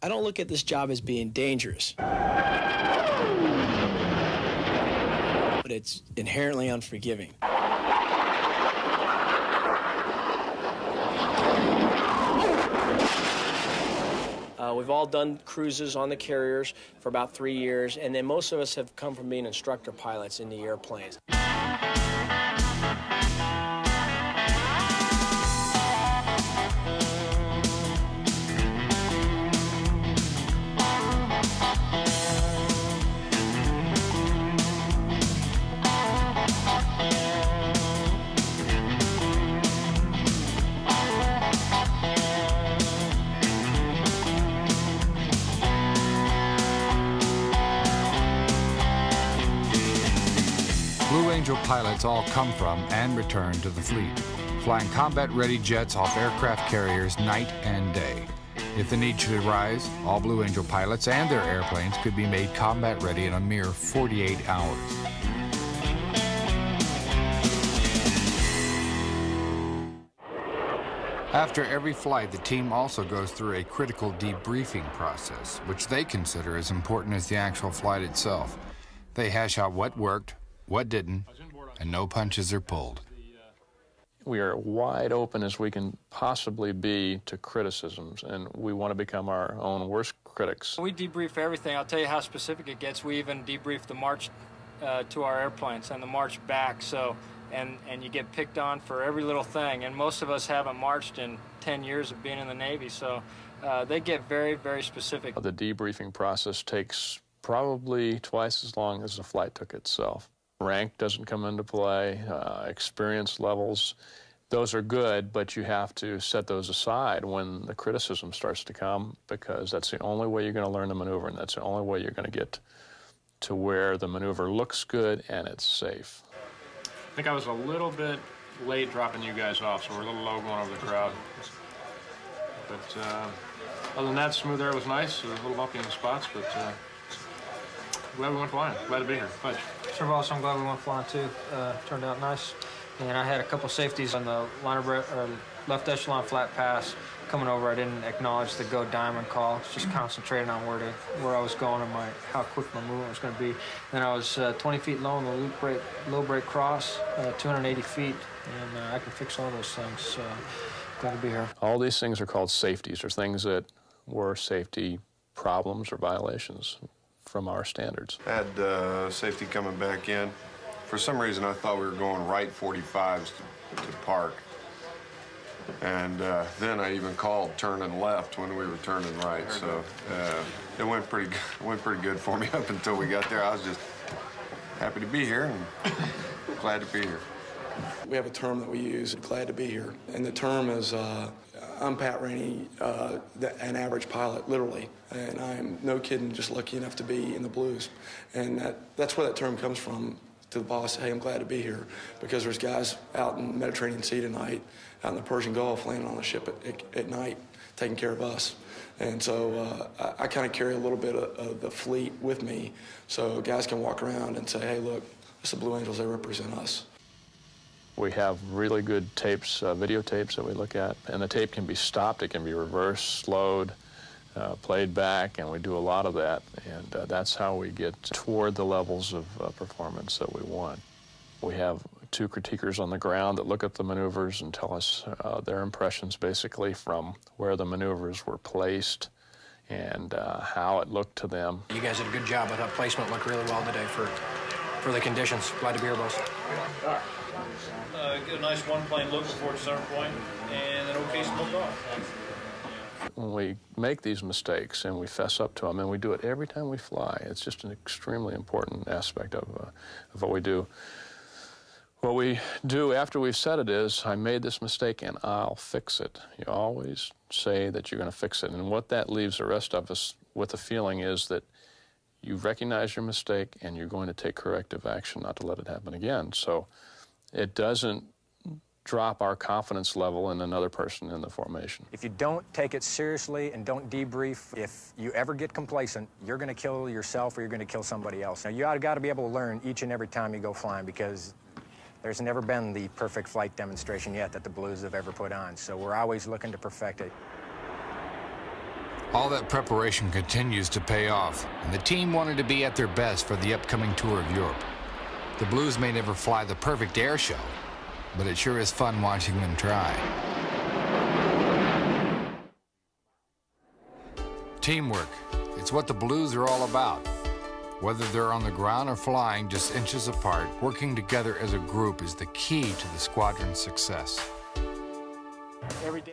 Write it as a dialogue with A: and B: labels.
A: I don't look at this job as being dangerous, but it's inherently unforgiving. We've all done cruises on the carriers for about 3 years, and then most of us have come from being instructor pilots in the airplanes.
B: Blue Angel pilots all come from and return to the fleet, flying combat-ready jets off aircraft carriers night and day. If the need should arise, all Blue Angel pilots and their airplanes could be made combat-ready in a mere 48 hours. After every flight, the team also goes through a critical debriefing process, which they consider as important as the actual flight itself. They hash out what worked, what didn't, and no punches are pulled.
C: We are wide open as we can possibly be to criticisms, and we want to become our own worst critics.
D: We debrief everything. I'll tell you how specific it gets. We even debrief the march to our airplanes and the march back. And you get picked on for every little thing. And most of us haven't marched in 10 years of being in the Navy, so they get very, very specific.
C: The debriefing process takes probably twice as long as the flight took itself. Rank doesn't come into play, experience levels, those are good, but you have to set those aside when the criticism starts to come, because that's the only way you're going to learn the maneuver, and that's the only way you're going to get to where the maneuver looks good and it's safe.
E: I think I was a little bit late dropping you guys off, so we're a little low going over the crowd. But other than that, smooth air was nice. It was a little bumpy in the spots, but glad we went flying. Glad to be here. Fudge.
D: Sir Boss, I'm glad we went flying too. Turned out nice. And I had a couple safeties on the left echelon flat pass. Coming over, I didn't acknowledge the go diamond call. Just concentrating on where I was going and how quick my movement was going to be. Then I was 20 feet low on the low brake cross, 280 feet, and I can fix all those things. So glad to be here.
C: All these things are called safeties, or things that were safety problems or violations from our standards.
F: Had safety coming back in. For some reason, I thought we were going right 45s to park. And then I even called turning left when we were turning right. So it went pretty good for me up until we got there. I was just happy to be here and glad to be here.
G: We have a term that we use, glad to be here. And the term is, I'm Pat Rainey, an average pilot, literally. And I'm, no kidding, just lucky enough to be in the Blues. And that's where that term comes from, to the boss, hey, I'm glad to be here. Because there's guys out in the Mediterranean Sea tonight, out in the Persian Gulf, landing on the ship at night, taking care of us. And so I kind of carry a little bit of the fleet with me, so guys can walk around and say, hey, look, it's the Blue Angels, they represent us.
C: We have really good tapes, videotapes that we look at, and the tape can be stopped, it can be reversed, slowed, played back, and we do a lot of that, and that's how we get toward the levels of performance that we want. We have 2 critiquers on the ground that look at the maneuvers and tell us their impressions basically from where the maneuvers were placed and how it looked to them.
H: You guys did a good job. I thought placement looked really well today for the conditions. Glad to be here, boss.
E: Get a nice one-plane look before center point, and then okay smoke off.
C: When we make these mistakes and we fess up to them, and we do it every time we fly, it's just an extremely important aspect of what we do. What we do after we've said it is, I made this mistake and I'll fix it. You always say that you're going to fix it. And what that leaves the rest of us with the feeling is that you recognize your mistake and you're going to take corrective action not to let it happen again. So it doesn't drop our confidence level in another person in the formation.
H: If you don't take it seriously and don't debrief, if you ever get complacent, you're going to kill yourself or you're going to kill somebody else. Now, you got to be able to learn each and every time you go flying, because there's never been the perfect flight demonstration yet that the Blues have ever put on, so we're always looking to perfect it.
B: All that preparation continues to pay off, and the team wanted to be at their best for the upcoming tour of Europe. The Blues may never fly the perfect air show, but it sure is fun watching them try. Teamwork, it's what the Blues are all about. Whether they're on the ground or flying just inches apart, working together as a group is the key to the squadron's success.
A: Every day.